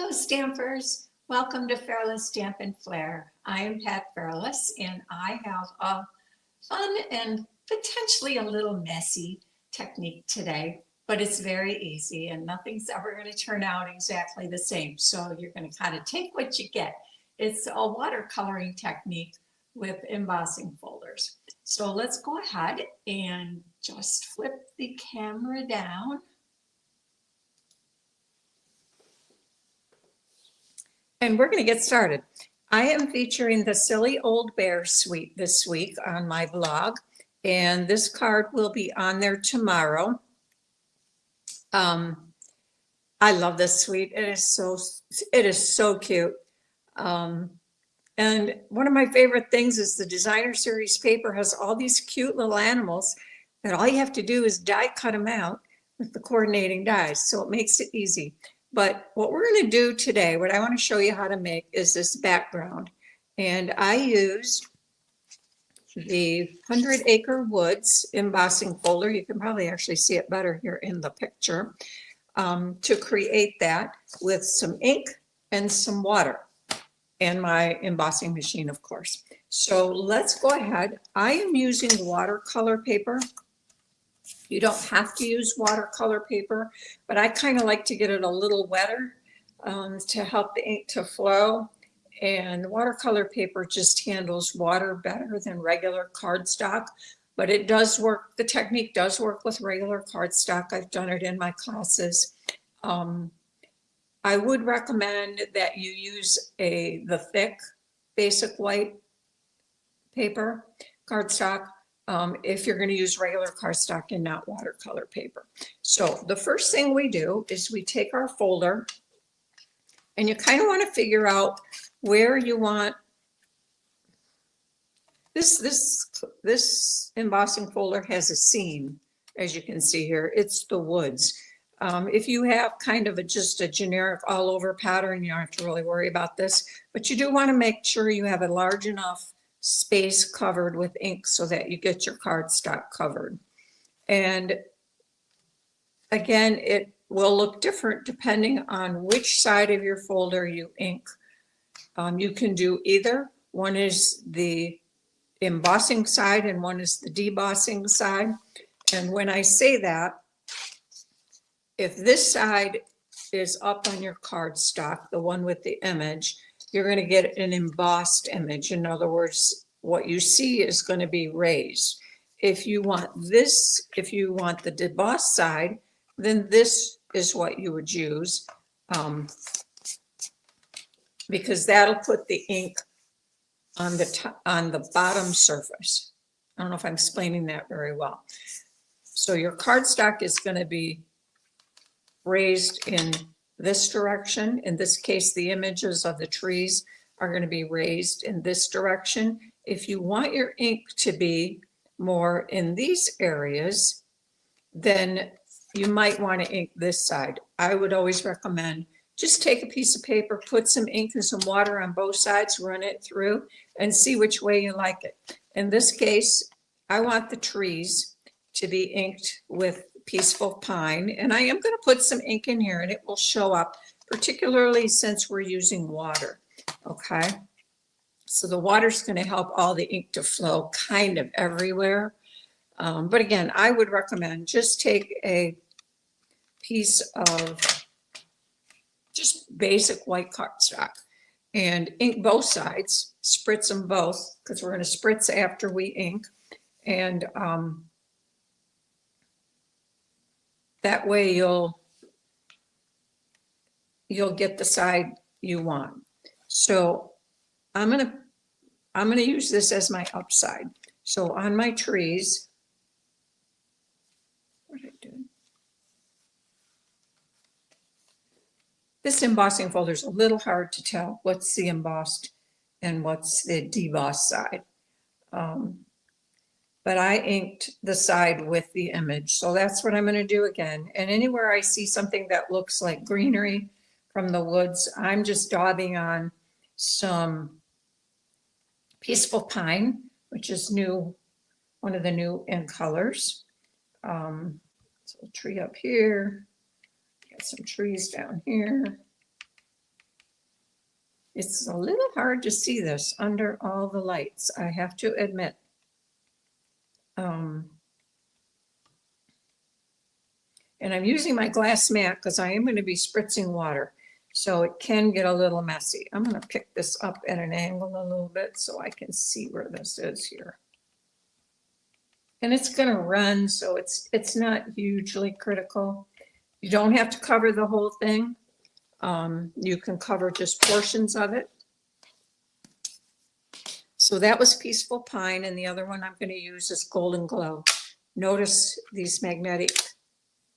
Hello, Stampers. Welcome to Fairless Stampin Flair. I am Pat Fairless, and I have a fun and potentially a little messy technique today, but it's very easy and nothing's ever going to turn out exactly the same. So you're going to kind of take what you get. It's a watercoloring technique with embossing folders. So let's go ahead and just flip the camera down. And we're going to get started. I am featuring the Silly Old Bear suite this week on my blog, and this card will be on there tomorrow. I love this suite. It is so cute. And one of my favorite things is the designer series paper has all these cute little animals that all you have to do is die cut them out with the coordinating dies, so it makes it easy. But what we're going to do today, what I want to show you how to make is this background. And I used the 100 Acre Woods embossing folder. You can probably actually see it better here in the picture, to create that with some ink and some water and my embossing machine, of course. So let's go ahead. I am using watercolor paper. You don't have to use watercolor paper, but I kind of like to get it a little wetter to help the ink to flow. And watercolor paper just handles water better than regular cardstock, but it does work. The technique does work with regular cardstock. I've done it in my classes. I would recommend that you use the thick basic white paper cardstock. If you're going to use regular cardstock and not watercolor paper. So the first thing we do is we take our folder, and you kind of want to figure out where you want this embossing folder has a scene, as you can see here. It's the woods. If you have kind of just a generic all over pattern, you don't have to really worry about this, but you do want to make sure you have a large enough space covered with ink so that you get your cardstock covered. And again, it will look different depending on which side of your folder you ink. You can do either. One is the embossing side and one is the debossing side. And when I say that, if this side is up on your cardstock, the one with the image, you're going to get an embossed image. In other words, what you see is going to be raised. If you want this, if you want the debossed side, then this is what you would use, because that'll put the ink on the bottom surface. I don't know if I'm explaining that very well. So your cardstock is going to be raised in this direction. In this case, the images of the trees are going to be raised in this direction. If you want your ink to be more in these areas, then you might want to ink this side. I would always recommend just take a piece of paper, put some ink and some water on both sides, run it through, and see which way you like it. In this case, I want the trees to be inked with Peaceful Pine, and I am going to put some ink in here and it will show up, particularly since we're using water. Okay, so the water's going to help all the ink to flow kind of everywhere. But again, I would recommend just take a piece of just basic white cardstock and ink both sides, spritz them both, because we're going to spritz after we ink. And that way you'll get the side you want. So I'm gonna use this as my upside. So on my trees, what did I do? This embossing folder is a little hard to tell what's the embossed and what's the debossed side. But I inked the side with the image. So that's what I'm going to do again. And anywhere I see something that looks like greenery from the woods, I'm just daubing on some Peaceful Pine, which is new, one of the new in colors. So a tree up here, got some trees down here. It's a little hard to see this under all the lights, I have to admit. And I'm using my glass mat because I am going to be spritzing water, so it can get a little messy. I'm going to pick this up at an angle a little bit so I can see where this is here. And it's going to run, so it's not hugely critical. You don't have to cover the whole thing. You can cover just portions of it. So that was Peaceful Pine, and the other one I'm going to use is Golden Glow. Notice these magnetic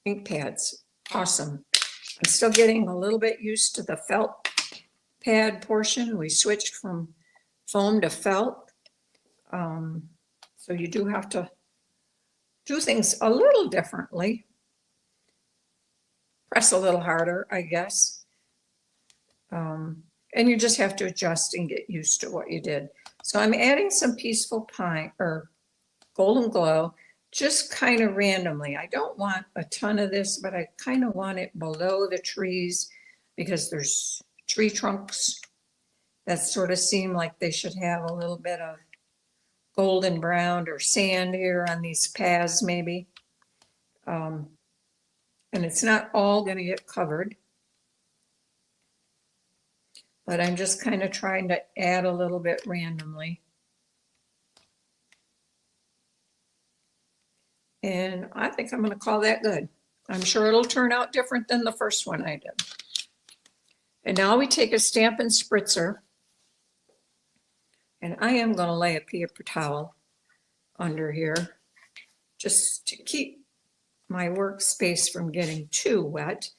ink pads. Awesome. I'm still getting a little bit used to the felt pad portion. We switched from foam to felt. So you do have to do things a little differently. Press a little harder, I guess. And you just have to adjust and get used to what you did. So I'm adding some Peaceful Pine or Golden Glow, just kind of randomly. I don't want a ton of this, but I kind of want it below the trees because there's tree trunks that sort of seem like they should have a little bit of golden brown or sand here on these paths maybe. And it's not all going to get covered. But I'm just kind of trying to add a little bit randomly. And I think I'm going to call that good. I'm sure it'll turn out different than the first one I did. And now we take a Stampin' Spritzer. And I am going to lay a paper towel under here just to keep my workspace from getting too wet.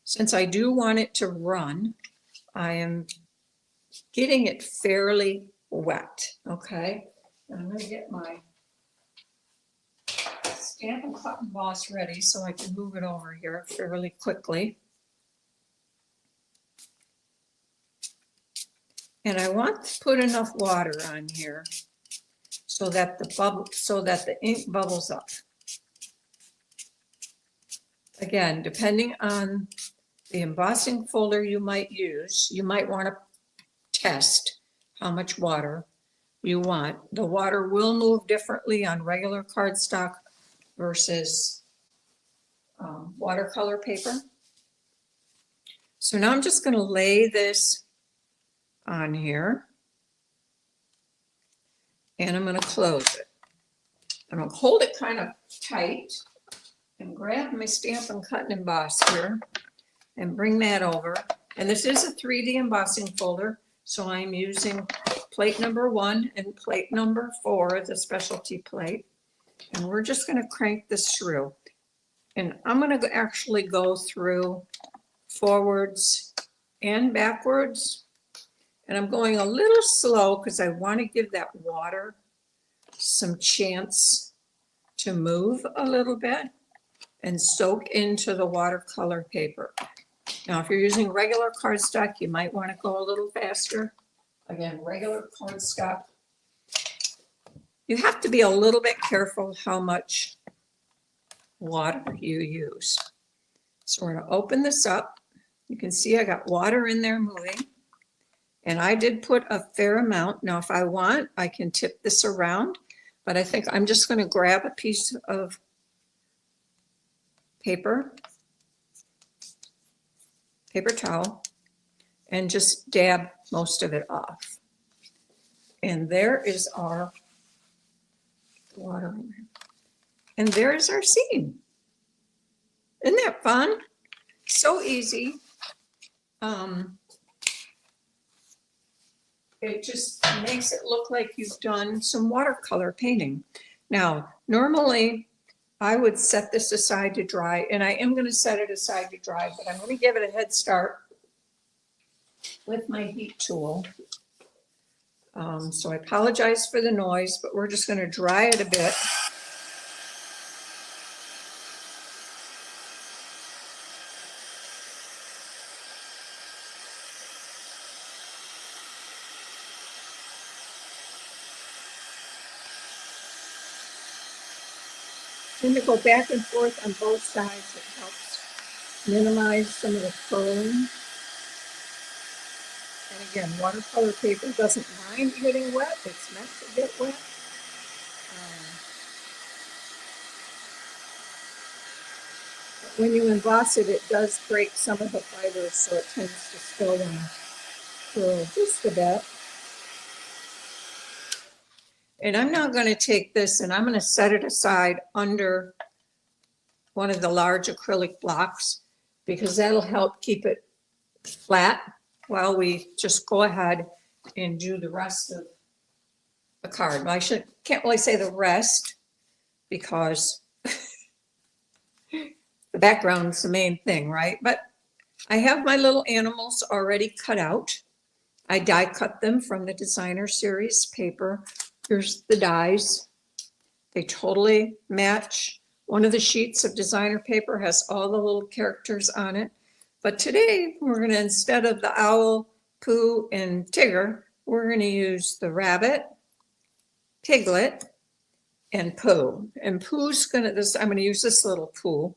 Since I do want it to run, I am getting it fairly wet, okay? I'm going to get my Stampin' Cotton Boss ready so I can move it over here fairly quickly. And I want to put enough water on here so that the ink bubbles up. Again, depending on the embossing folder you might use, you might want to test how much water you want. The water will move differently on regular cardstock versus watercolor paper. So now I'm just going to lay this on here and I'm going to close it. I'm going to hold it kind of tight and grab my Stampin' Cut and Emboss here and bring that over. And this is a 3D embossing folder, so I'm using plate number 1 and plate number 4, the specialty plate. And we're just going to crank this through. And I'm going to actually go through forwards and backwards. And I'm going a little slow because I want to give that water some chance to move a little bit and soak into the watercolor paper. Now, if you're using regular cardstock, you might want to go a little faster. Again, regular cardstock. You have to be a little bit careful how much water you use. So we're going to open this up. You can see I got water in there moving. And I did put a fair amount. Now, if I want, I can tip this around, but I think I'm just going to grab a piece of paper towel, and just dab most of it off. And there is our water. And there is our scene. Isn't that fun? So easy. It just makes it look like you've done some watercolor painting. Now, normally I would set this aside to dry, and I am going to set it aside to dry, but I'm going to give it a head start with my heat tool. So I apologize for the noise, but we're just going to dry it a bit. I'm going to go back and forth on both sides. It helps minimize some of the curling. And again, watercolor paper doesn't mind getting wet. It's meant to get wet. But when you emboss it, it does break some of the fibers, so it tends to still want to curl just a bit. And I'm now going to take this and I'm going to set it aside under one of the large acrylic blocks because that'll help keep it flat while we just go ahead and do the rest of the card. Well, can't really say the rest because the background's the main thing, right? But I have my little animals already cut out. I die cut them from the designer series paper. Here's the dies. They totally match. One of the sheets of designer paper has all the little characters on it. But today we're going to, instead of the owl, Pooh, and Tigger, we're going to use the rabbit, Piglet, and Pooh. And Pooh's going to, I'm going to use this little Pooh,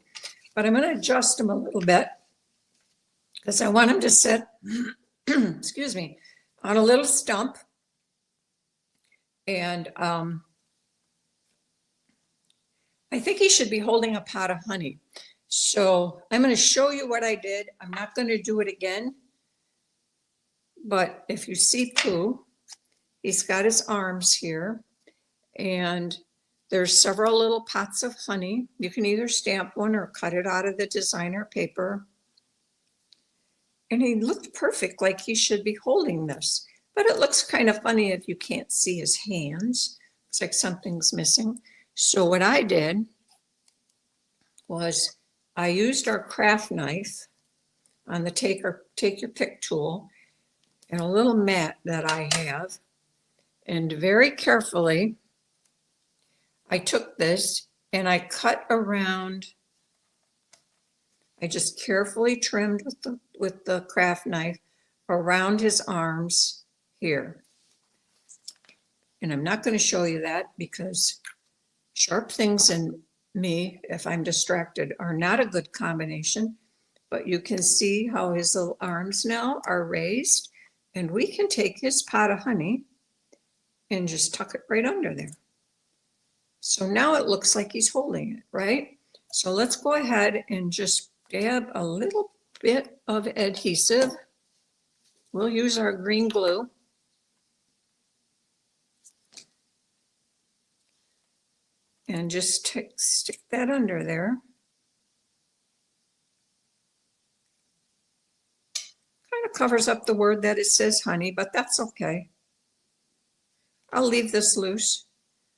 but I'm going to adjust him a little bit because I want him to sit, excuse me, on a little stump. And I think he should be holding a pot of honey. So I'm going to show you what I did. I'm not going to do it again. But if you see Pooh, he's got his arms here. And there's several little pots of honey. You can either stamp one or cut it out of the designer paper. And he looked perfect, like he should be holding this. But it looks kind of funny if you can't see his hands. It's like something's missing. So what I did was I used our craft knife on the take your pick tool and a little mat that I have. And very carefully, I took this and I cut around. I just carefully trimmed with the craft knife around his arms here. And I'm not going to show you that because sharp things and me, if I'm distracted, are not a good combination. But you can see how his little arms now are raised, and we can take his pot of honey and just tuck it right under there. So now it looks like he's holding it, right? So let's go ahead and just dab a little bit of adhesive. We'll use our green glue. And just stick that under there. Kind of covers up the word that it says honey, but that's okay. I'll leave this loose.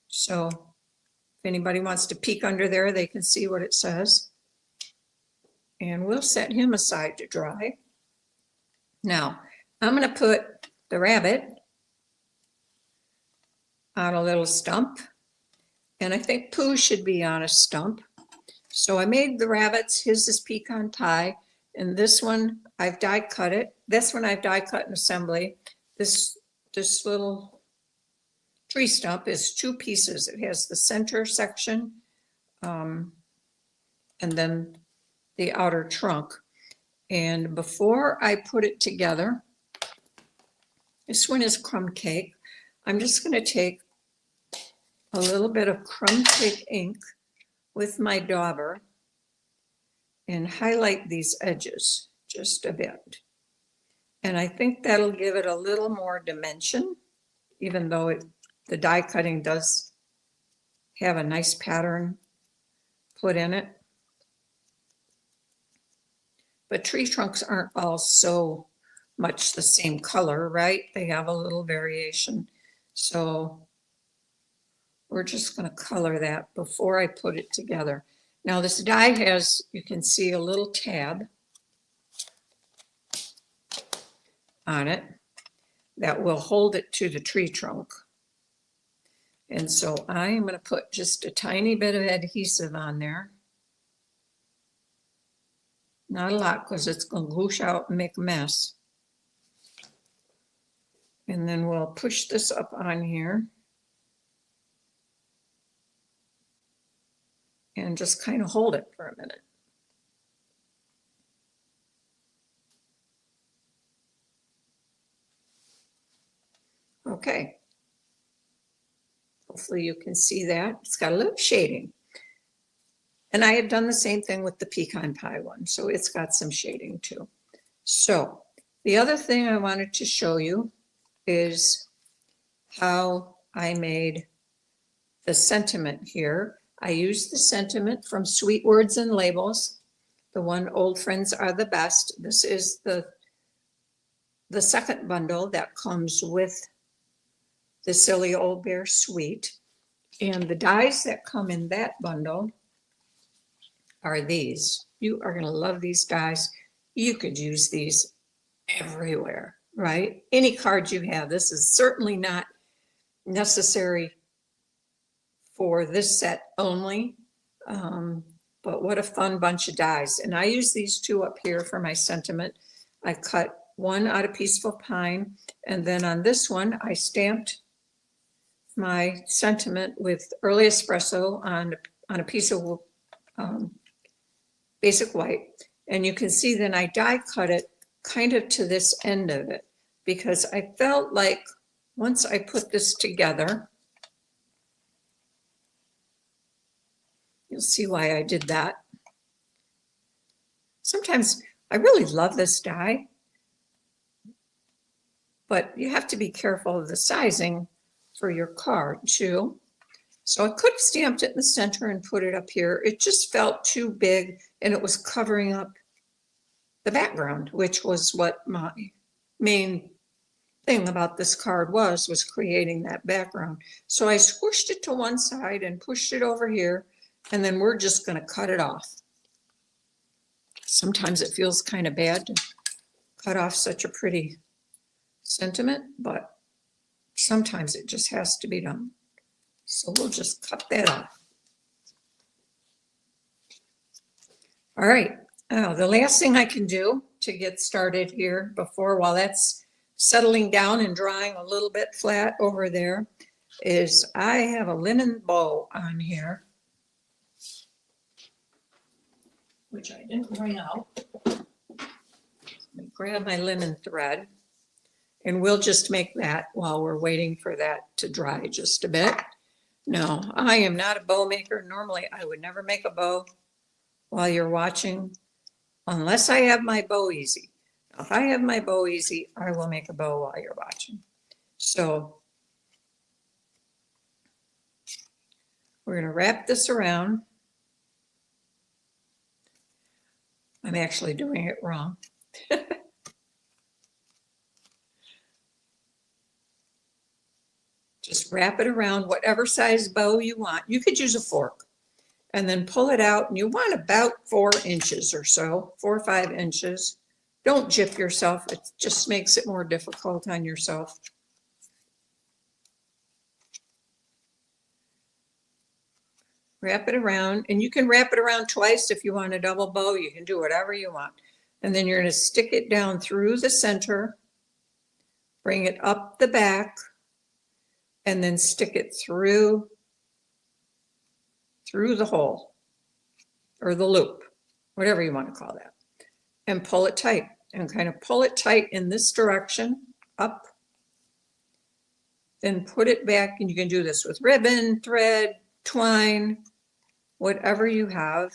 So if anybody wants to peek under there, they can see what it says. And we'll set him aside to dry. Now, I'm going to put the rabbit on a little stump. And I think Pooh should be on a stump. So I made the rabbits. His is pecan pie. And this one, I've die cut it. This one I've die cut in assembly. This little tree stump is 2 pieces. It has the center section and then the outer trunk. And before I put it together, this one is crumb cake. I'm just going to take a little bit of crumb cake ink with my dauber and highlight these edges just a bit. And I think that'll give it a little more dimension, even though the die cutting does have a nice pattern put in it. But tree trunks aren't all so much the same color, right? They have a little variation. So we're just going to color that before I put it together. Now this die has, you can see a little tab on it that will hold it to the tree trunk. And so I'm going to put just a tiny bit of adhesive on there. Not a lot because it's going to goosh out and make a mess. And then we'll push this up on here. And just kind of hold it for a minute. Okay. Hopefully you can see that. It's got a little shading. And I had done the same thing with the pecan pie one, so it's got some shading too. So the other thing I wanted to show you is how I made the sentiment here. I used the sentiment from Sweet Words and Labels, the one Old Friends Are the Best. This is the second bundle that comes with the Silly Old Bear Suite. And the dies that come in that bundle are these. You are going to love these dies. You could use these everywhere, right? Any card you have. This is certainly not necessary for this set only, but what a fun bunch of dies. And I use these two up here for my sentiment. I cut one out of Peaceful Pine, and then on this one I stamped my sentiment with Early Espresso on a piece of basic white. And you can see then I die cut it kind of to this end of it, because I felt like once I put this together, you'll see why I did that. Sometimes I really love this die, but you have to be careful of the sizing for your card too. So I could have stamped it in the center and put it up here. It just felt too big and it was covering up the background, which was what my main thing about this card was creating that background. So I squished it to one side and pushed it over here, and then we're just going to cut it off. Sometimes it feels kind of bad to cut off such a pretty sentiment, but sometimes it just has to be done. So we'll just cut that off. All right, the last thing I can do to get started here while that's settling down and drying a little bit flat over there is I have a linen bow on here, which I didn't bring out. Let me grab my linen thread, and we'll just make that while we're waiting for that to dry just a bit. No, I am not a bow maker. Normally, I would never make a bow while you're watching, unless I have my bow easy. If I have my bow easy, I will make a bow while you're watching. So we're going to wrap this around. I'm actually doing it wrong. Just wrap it around whatever size bow you want. You could use a fork and then pull it out, and you want about 4 inches or so, 4 or 5 inches. Don't jip yourself. It just makes it more difficult on yourself. Wrap it around, and you can wrap it around twice if you want a double bow. You can do whatever you want. And then you're going to stick it down through the center, bring it up the back, and then stick it through the hole or the loop, whatever you want to call that, and pull it tight, and kind of pull it tight in this direction up, then put it back. And you can do this with ribbon, thread, twine, whatever you have,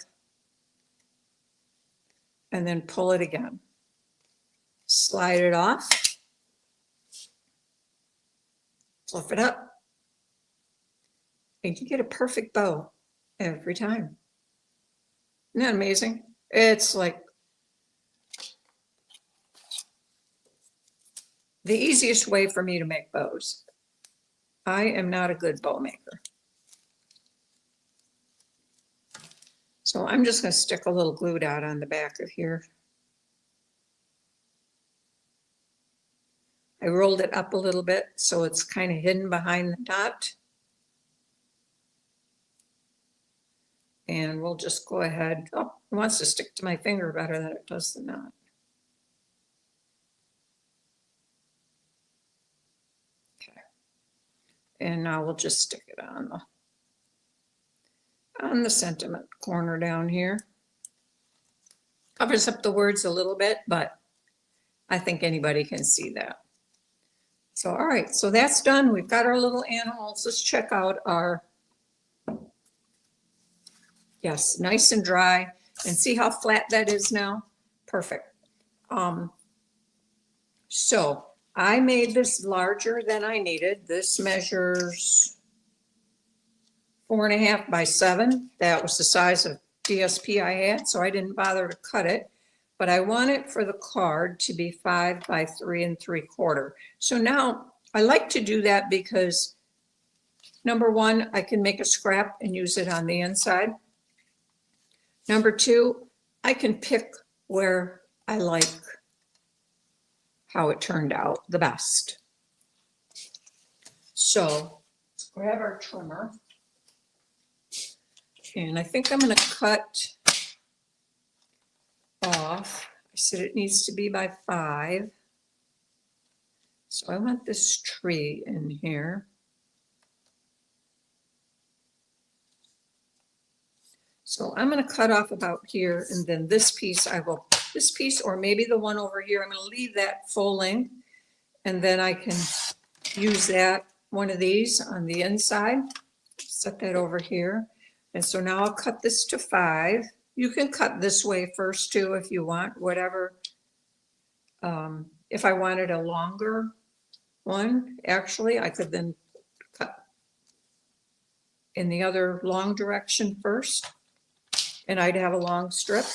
and then pull it again. Slide it off, fluff it up, and you get a perfect bow every time. Isn't that amazing? It's like the easiest way for me to make bows. I am not a good bow maker. So I'm just going to stick a little glue dot on the back of here. I rolled it up a little bit so it's kind of hidden behind the dot. And we'll just go ahead. Oh, it wants to stick to my finger better than it does the knot. Okay. And now we'll just stick it on the sentiment corner down here. Covers up the words a little bit, but I think anybody can see that. So, all right, so that's done. We've got our little animals. Let's check out our, yes, nice and dry, and see how flat that is now. Perfect. So I made this larger than I needed. This measures 4.5 by 7. That was the size of DSP I had, so I didn't bother to cut it. But I want it for the card to be 5 by 3 3/4. So now I like to do that because number one, I can make a scrap and use it on the inside. Number two, I can pick where I like how it turned out the best. So let's grab our trimmer. And I think I'm going to cut off. I said it needs to be by 5. So I want this tree in here. So I'm going to cut off about here, and then this piece this piece, or maybe the one over here, I'm going to leave that full length, and then I can use that, one of these on the inside, set that over here. And so now I'll cut this to 5. You can cut this way first too if you want, whatever. If I wanted a longer one, actually, I could then cut in the other long direction first, and I'd have a long strip.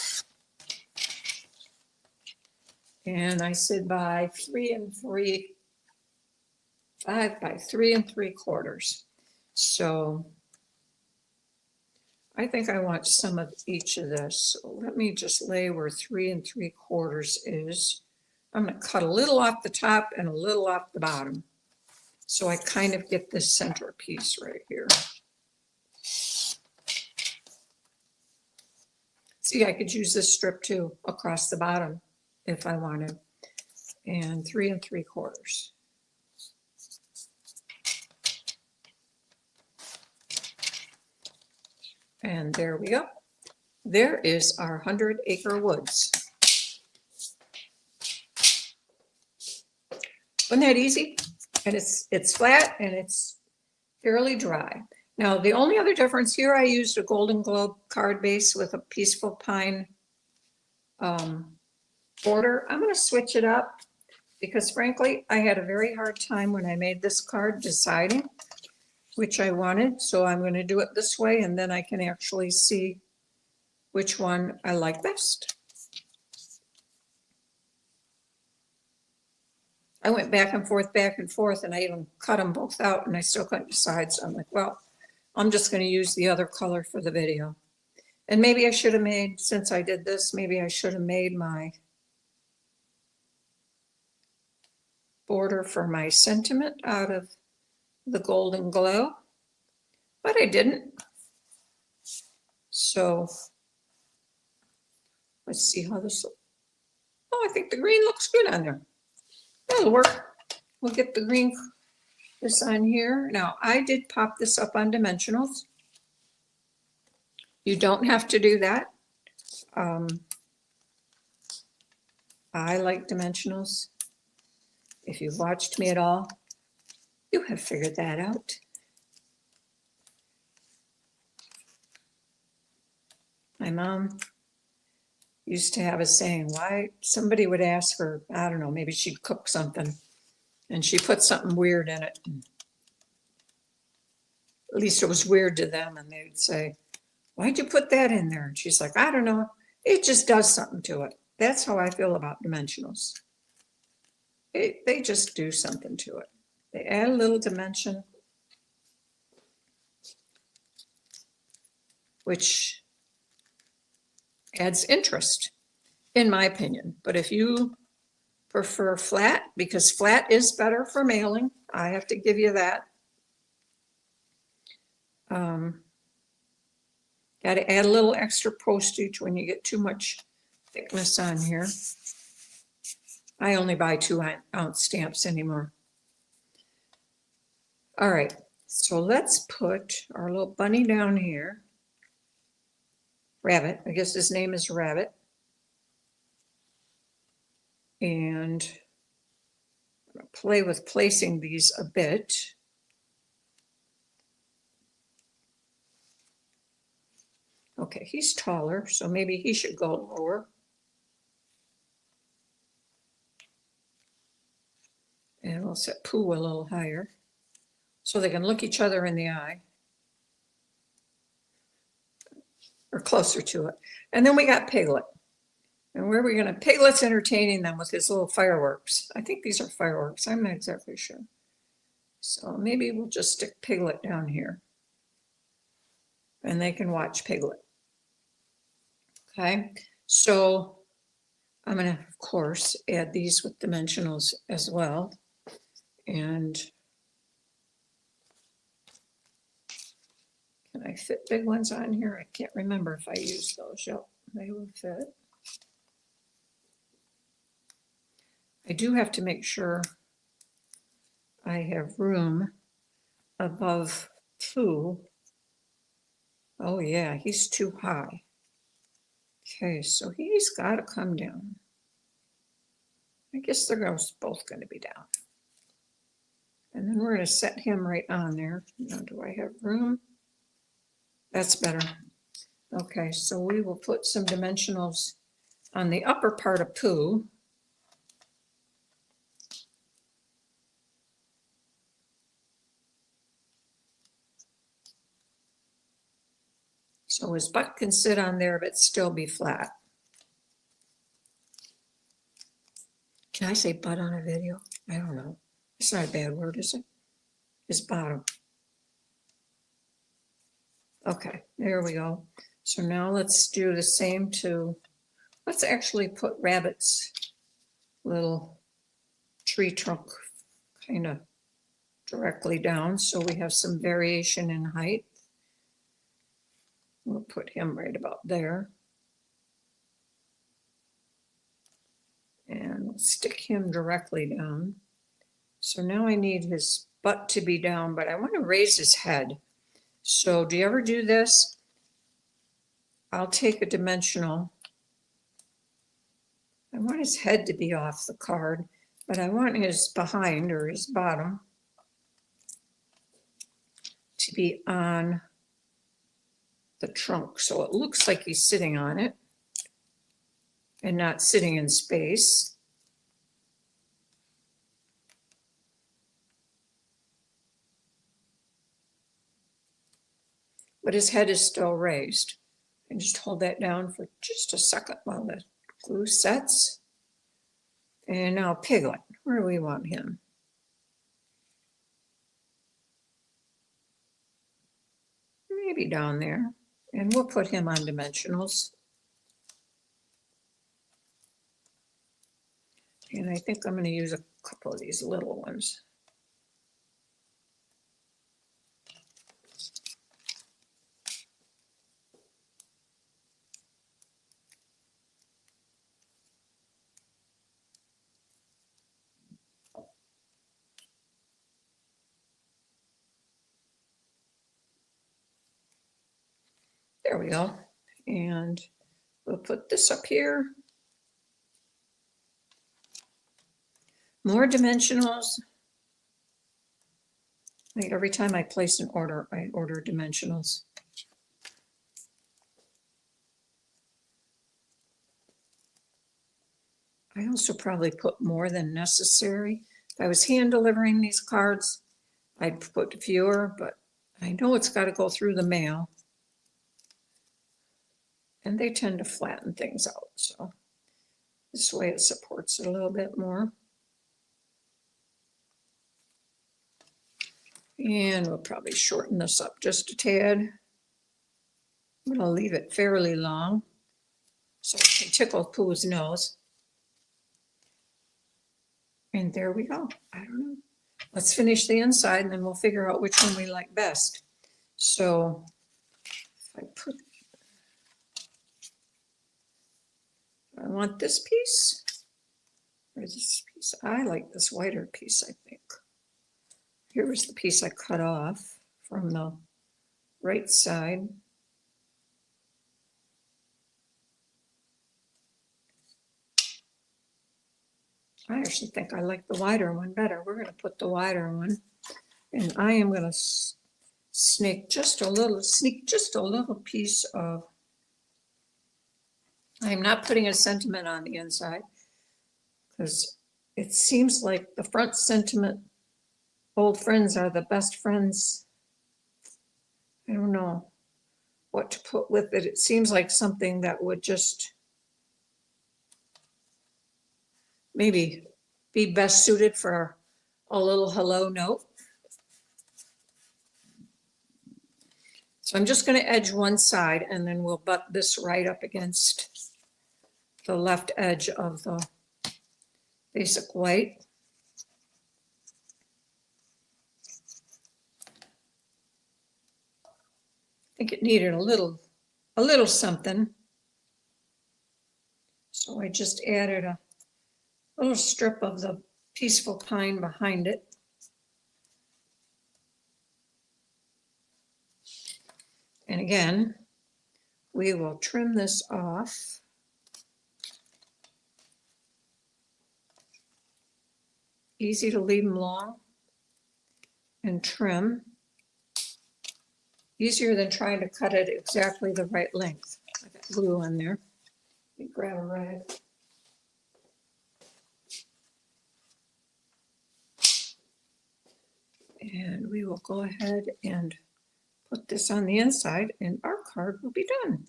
And I said by 5 by 3 3/4. So I think I want some of each of this. So let me just lay where 3 3/4 is. I'm going to cut a little off the top and a little off the bottom, so I kind of get this center piece right here. See, I could use this strip too across the bottom if I wanted. And 3 3/4. And there we go. There is our 100-acre woods. Wasn't that easy? And it's flat and it's fairly dry. Now, the only other difference here, I used a Golden Globe card base with a Peaceful Pine border. I'm going to switch it up because, frankly, I had a very hard time when I made this card deciding which I wanted. So I'm going to do it this way, and then I can actually see which one I like best. I went back and forth, and I even cut them both out, and I still couldn't decide. So I'm like, well, I'm just going to use the other color for the video. And maybe I should have made, since I did this, maybe I should have made my border for my sentiment out of the Golden Glow, but I didn't. So let's see how this looks. Oh, I think the green looks good on there. That'll work. We'll get the green, this on here. Now, I did pop this up on dimensionals. You don't have to do that. I like dimensionals. If you've watched me at all, you have figured that out. My mom used to have a saying, why somebody would ask her, I don't know, maybe she'd cook something and she put something weird in it. At least it was weird to them, and they'd say, why'd you put that in there? And she's like, I don't know, it just does something to it. That's how I feel about dimensionals. They just do something to it. They add a little dimension, which adds interest, in my opinion. But if you prefer flat, because flat is better for mailing, I have to give you that. Got to add a little extra postage when you get too much thickness on here. I only buy 2-ounce stamps anymore. All right, so let's put our little bunny down here. Rabbit, I guess his name is Rabbit. And I'm gonna play with placing these a bit. Okay, he's taller, so maybe he should go lower. And we'll set Pooh a little higher so they can look each other in the eye. Or closer to it. And then we got Piglet. And where are we going to? Piglet's entertaining them with his little fireworks. I think these are fireworks. I'm not exactly sure. So maybe we'll just stick Piglet down here. And they can watch Piglet. Okay, so I'm going to, of course, add these with dimensionals as well. And can I fit big ones on here? I can't remember if I used those. Yep, they will fit. I do have to make sure I have room above Pooh. Oh yeah, he's too high. Okay, so he's got to come down. I guess they're both going to be down. And then we're going to set him right on there. Now, do I have room? That's better. Okay, so we will put some dimensionals on the upper part of Pooh. So his butt can sit on there but still be flat. Can I say butt on a video? I don't know. It's not a bad word, is it? His bottom. Okay, there we go. So now let's do the same to, let's actually put Rabbit's little tree trunk kind of directly down so we have some variation in height. We'll put him right about there. And we'll stick him directly down. So now I need his butt to be down, but I want to raise his head. So do you ever do this? I'll take a dimensional. I want his head to be off the card, but I want his behind or his bottom to be on the trunk. So it looks like he's sitting on it and not sitting in space. But his head is still raised. And just hold that down for just a second while the glue sets. And now Piglet, where do we want him? Maybe down there. And we'll put him on dimensionals. And I think I'm going to use a couple of these little ones. There we go. And we'll put this up here. More dimensionals. Like every time I place an order, I order dimensionals. I also probably put more than necessary. If I was hand delivering these cards, I'd put fewer, but I know it's got to go through the mail. And they tend to flatten things out, so this way it supports it a little bit more. And we'll probably shorten this up just a tad. I'm going to leave it fairly long so it can tickle Pooh's nose. And there we go. I don't know. Let's finish the inside and then we'll figure out which one we like best. So if I put, I want this piece or this piece. I like this whiter piece, I think. Here was the piece I cut off from the right side. I actually think I like the wider one better. We're going to put the wider one, and I am going to sneak just a little piece of, I'm not putting a sentiment on the inside because it seems like the front sentiment, old friends are the best friends. I don't know what to put with it. It seems like something that would just maybe be best suited for a little hello note. So I'm just going to edge one side, and then we'll butt this right up against the left edge of the basic white. I think it needed a little something. So I just added a little strip of the peaceful pine behind it. And again, we will trim this off. Easy to leave them long and trim. Easier than trying to cut it exactly the right length. I got glue on there. Let me grab a rag. And we will go ahead and put this on the inside, and our card will be done.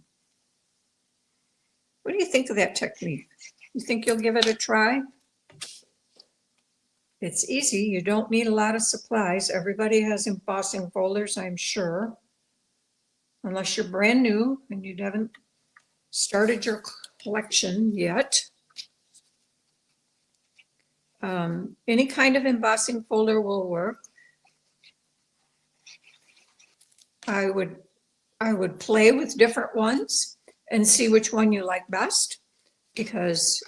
What do you think of that technique? You think you'll give it a try? It's easy. You don't need a lot of supplies. Everybody has embossing folders, I'm sure. Unless you're brand new and you haven't started your collection yet. Any kind of embossing folder will work. I would play with different ones and see which one you like best, because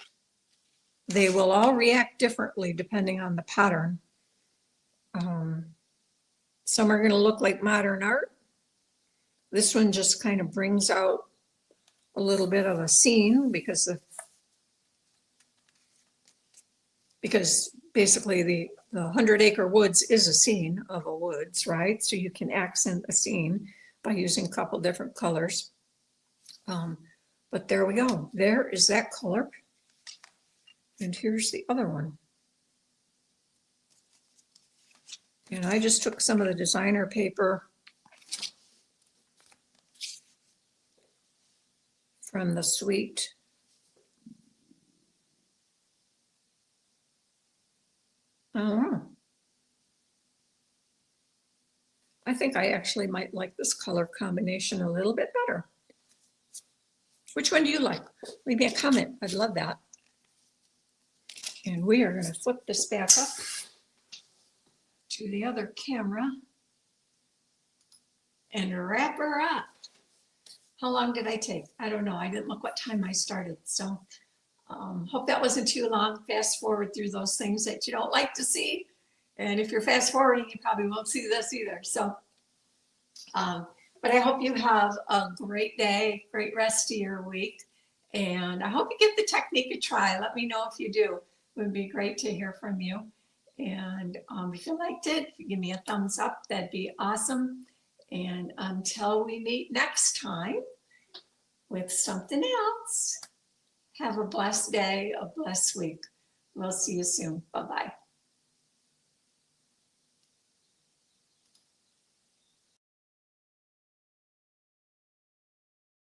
they will all react differently depending on the pattern. Some are going to look like modern art. This one just kind of brings out a little bit of a scene because basically the 100-acre woods is a scene of a woods, right? So you can accent a scene by using a couple different colors. But there we go. There is that color. And here's the other one. And I just took some of the designer paper from the suite. I think I actually might like this color combination a little bit better. Which one do you like? Leave me a comment. I'd love that. And we are going to flip this back up to the other camera and wrap her up. How long did I take? I don't know. I didn't look what time I started. So hope that wasn't too long. Fast forward through those things that you don't like to see. And if you're fast forwarding, you probably won't see this either. So, but I hope you have a great day, great rest of your week. And I hope you give the technique a try. Let me know if you do. It would be great to hear from you. And if you liked it, if you give me a thumbs up, that'd be awesome. And until we meet next time with something else, have a blessed day, a blessed week. We'll see you soon. Bye-bye.